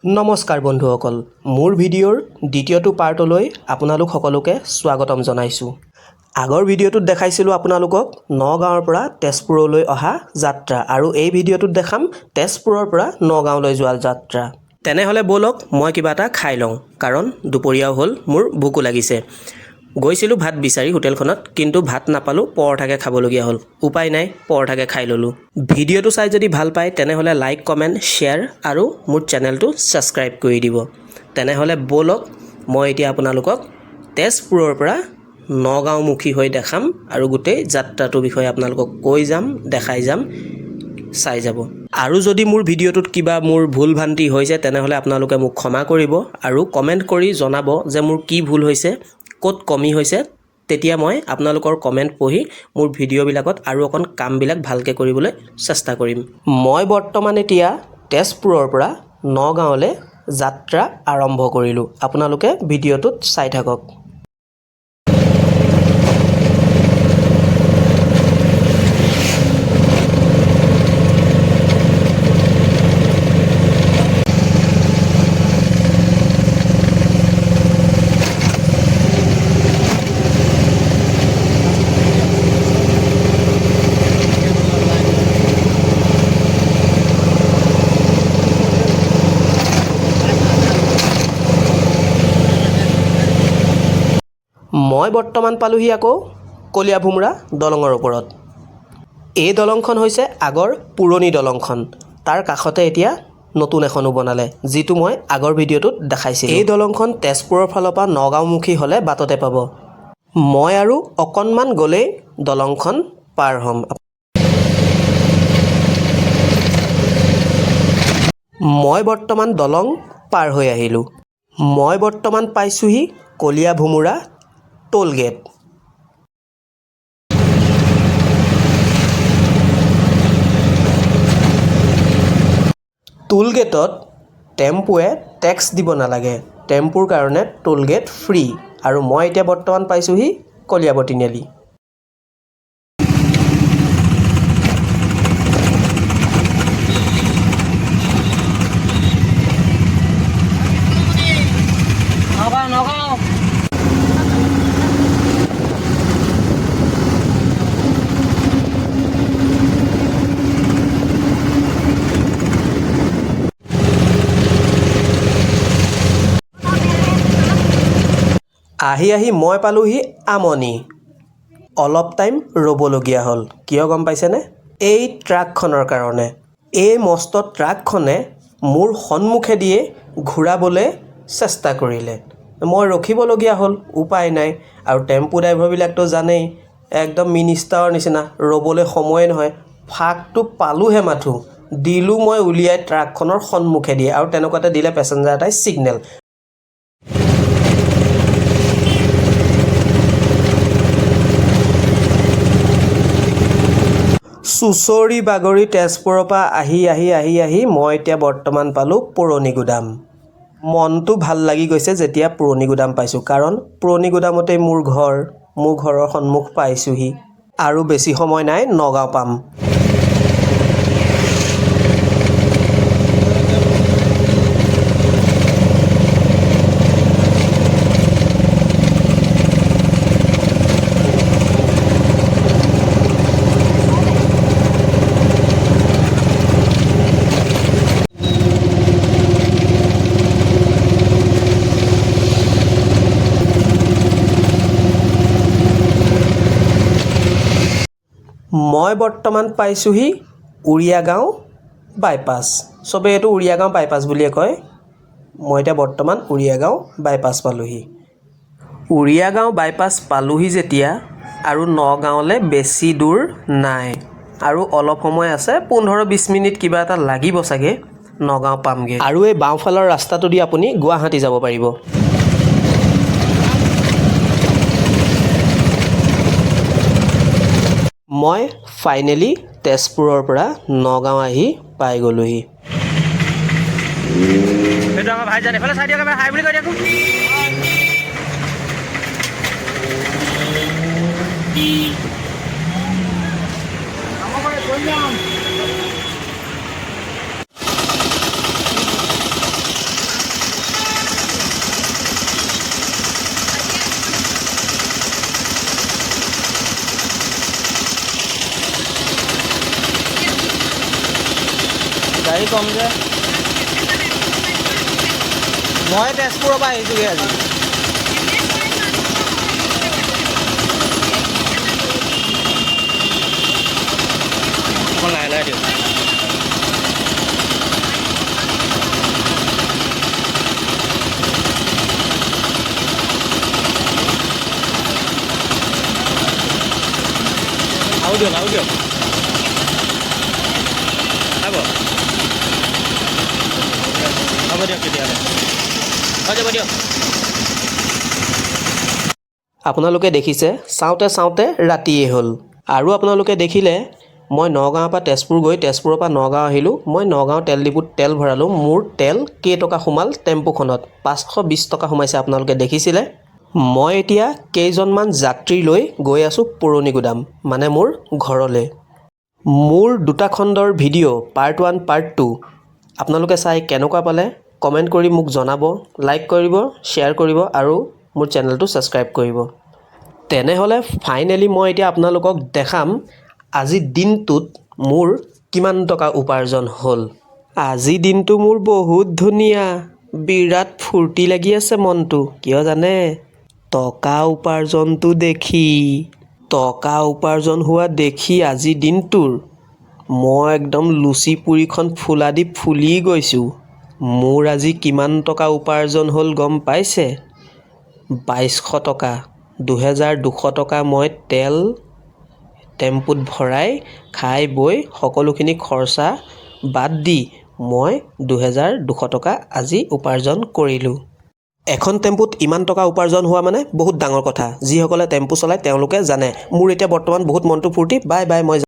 নমস্কাৰ বন্ধুসকল, মোৰ ভিডিঅ'ৰ দ্বিতীয়টো পাৰ্টলৈ আপোনালোক সকলোকে স্বাগতম জনাইছোঁ। আগৰ ভিডিঅ'টোত দেখাইছিলোঁ আপোনালোকক নগাঁৱৰ পৰা তেজপুৰলৈ অহা যাত্ৰা আৰু এই ভিডিঅ'টোত দেখাম তেজপুৰৰ পৰা নগাঁৱলৈ যোৱা যাত্ৰা। তেনেহ'লে ব'লক মই কিবা এটা খাই লওঁ, কাৰণ দুপৰীয়াও হ'ল, মোৰ ভোকো লাগিছে। গৈছিলোঁ ভাত বিচাৰি হোটেলখনত, কিন্তু ভাত নাপালোঁ, পৰঠাকে খাবলগীয়া হ'ল। উপায় নাই, পৰঠাকে খাই ল'লোঁ। ভিডিঅ'টো চাই যদি ভাল পায় তেনেহ'লে লাইক, কমেণ্ট, শ্বেয়াৰ আৰু মোৰ চেনেলটো ছাবস্ক্ৰাইব কৰি দিব। তেনেহ'লে ব'লক মই এতিয়া আপোনালোকক তেজপুৰৰ পৰা নগাঁওমুখী হৈ দেখাম আৰু গোটেই যাত্ৰাটোৰ বিষয়ে আপোনালোকক কৈ যাম, দেখাই যাম, চাই যাব। আৰু যদি মোৰ ভিডিঅ'টোত কিবা মোৰ ভুল ভ্ৰান্তি হৈছে তেনেহ'লে আপোনালোকে মোক ক্ষমা কৰিব আৰু কমেণ্ট কৰি জনাব যে মোৰ কি ভুল হৈছে, ক'ত কমি হৈছে। তেতিয়া মই আপোনালোকৰ কমেণ্ট পঢ়ি মোৰ ভিডিঅ'বিলাকত আৰু অকণ কামবিলাক ভালকৈ কৰিবলৈ চেষ্টা কৰিম। মই বৰ্তমান এতিয়া তেজপুৰৰ পৰা নগাঁৱলৈ যাত্ৰা আৰম্ভ কৰিলোঁ। আপোনালোকে ভিডিঅ'টোত চাই থাকক। মই বৰ্তমান পালোহি আকৌ কলীয়াভোমোৰা দলঙৰ ওপৰত। এই দলংখন হৈছে আগৰ পুৰণি দলংখন। তাৰ কাষতে এতিয়া নতুন এখনো বনালে, যিটো মই আগৰ ভিডিঅ'টোত দেখাইছিলোঁ। এই দলংখন তেজপুৰৰ ফালৰ পৰা নগাঁওমুখী হ'লে বাটতে পাব। মই আৰু অকণমান গ'লেই দলংখন পাৰ হ'ম। মই বৰ্তমান দলং পাৰ হৈ আহিলোঁ। মই বৰ্তমান পাইছোঁহি কলীয়াভোমোৰা টোল গেট। টোল গেটত টেম্পুৱে টেক্স দিব নালাগে। টেম্পুৰ কাৰণে টোল গেট ফ্ৰী। আৰু মই এতিয়া বৰ্তমান পাইছোঁহি কলীয়াবৰ তিনিআলি। আহি মই পালোহি আমনি। অলপ টাইম ৰ'বলগীয়া হ'ল। কিয় গম পাইছেনে? এই ট্ৰাকখনৰ কাৰণে। এই মস্ত ট্ৰাকখনে মোৰ সন্মুখেদিয়ে ঘূৰাবলৈ চেষ্টা কৰিলে। মই ৰখিবলগীয়া হ'ল, উপায় নাই। আৰু টেম্পু ড্ৰাইভাৰবিলাকতো জানেই, একদম মিনিষ্টাৰৰ নিচিনা, ৰ'বলৈ সময়ে নহয়। ফাঁকটো পালোঁহে মাথো, দিলোঁ মই উলিয়াই ট্ৰাকখনৰ সন্মুখেদিয়ে। আৰু তেনেকুৱাতে দিলে পেছেঞ্জাৰ এটাই ছিগনেল। চুচৰি বাগৰি তেজপুৰৰ পৰা আহি মই এতিয়া বৰ্তমান পালোঁ পুৰণি গুদাম। মনটো ভাল লাগি গৈছে যেতিয়া পুৰণি গুদাম পাইছোঁ, কাৰণ পুৰণি গুদামতেই মোৰ ঘৰ। মোৰ ঘৰৰ সন্মুখ পাইছোঁহি আৰু বেছি সময় নাই, নগাঁও পাম। মই বৰ্তমান পাইছোঁহি উৰিয়াগাঁও বাইপাছ। চবেই এইটো উৰিয়াগাঁও বাইপাছ বুলিয়ে কয়। মই এতিয়া বৰ্তমান উৰিয়াগাঁও বাইপাছ পালোঁহি। উৰিয়াগাঁও বাইপাছ পালোঁহি যেতিয়া আৰু নগাঁৱলৈ বেছি দূৰ নাই, আৰু অলপ সময় আছে, 15-20 মিনিট কিবা এটা লাগিব চাগে, নগাঁও পামগৈ। আৰু এই বাওঁফালৰ ৰাস্তাটো দি আপুনি গুৱাহাটী যাব পাৰিব। মই ফাইনেলি তেজপুৰৰ পৰা নগাঁও আহি পাই গ'লোহি। সেইটো আমাৰ ভাইজান, এফালে চাই দিয়ক, আমাৰ হাই বুলি কৈ দিয়ক। গাড়ী কম যে মই তেজপুৰৰ পৰা আহিছোঁগৈ আজি লাহে লাহে দিয়ক আৰু দিয়ক হ'ব দিয়ক তেতিয়াহ'লে হৈ যাব দিয়ক আপোনালোকে দেখিছে চাওঁতে চাওঁতে ৰাতিয়ে হ'ল আৰু আপোনালোকে দেখিলে মই নগাঁৱৰ পৰা তেজপুৰ গৈ তেজপুৰৰ পৰা নগাঁও আহিলোঁ মই নগাঁও তেল ডিপুত তেল ভৰালোঁ মোৰ তেল কেইটকা সোমাল টেম্পুখনত 520 টকা সোমাইছে আপোনালোকে দেখিছিলে মই এতিয়া কেইজনমান যাত্ৰী লৈ গৈ আছোঁ পুৰণি গুদাম মানে মোৰ ঘৰলৈ মোৰ দুটা খণ্ডৰ ভিডিঅ' পাৰ্ট 1 পাৰ্ট 2 আপোনালোকে চাই কেনেকুৱা পালে কমেণ্ট কৰি মোক জনাব লাইক কৰিব শ্বেয়াৰ কৰিব আৰু মোৰ চেনেলটো ছাবস্ক্ৰাইব কৰিব তেনেহ'লে ফাইনেলি মই এতিয়া আপোনালোকক দেখাম আজি দিনটোত মোৰ কিমান টকা উপাৰ্জন হ'ল আজি দিনটো মোৰ বহুত ধুনীয়া বিৰাট ফূৰ্তি লাগি আছে মনটো কিয় জানে টকা উপাৰ্জনটো দেখি টকা উপাৰ্জন হোৱা দেখি আজি দিনটোৰ মই একদম লুচি পুৰিখন ফুলা দি ফুলি গৈছোঁ মোৰ আজি কিমান টকা উপাৰ্জন হ'ল গম পাইছে 2200 টকা 2200 টকা মই তেল টেম্পুত ভৰাই খাই বৈ সকলোখিনি খৰচা বাদ দি মই 2200 টকা আজি উপাৰ্জন কৰিলোঁ এখন টেম্পুত ইমান টকা উপাৰ্জন হোৱা মানে বহুত ডাঙৰ কথা যিসকলে টেম্পু চলায় তেওঁলোকে জানে মোৰ এতিয়া বৰ্তমান বহুত মনটো ফূৰ্তি বাই বাই মই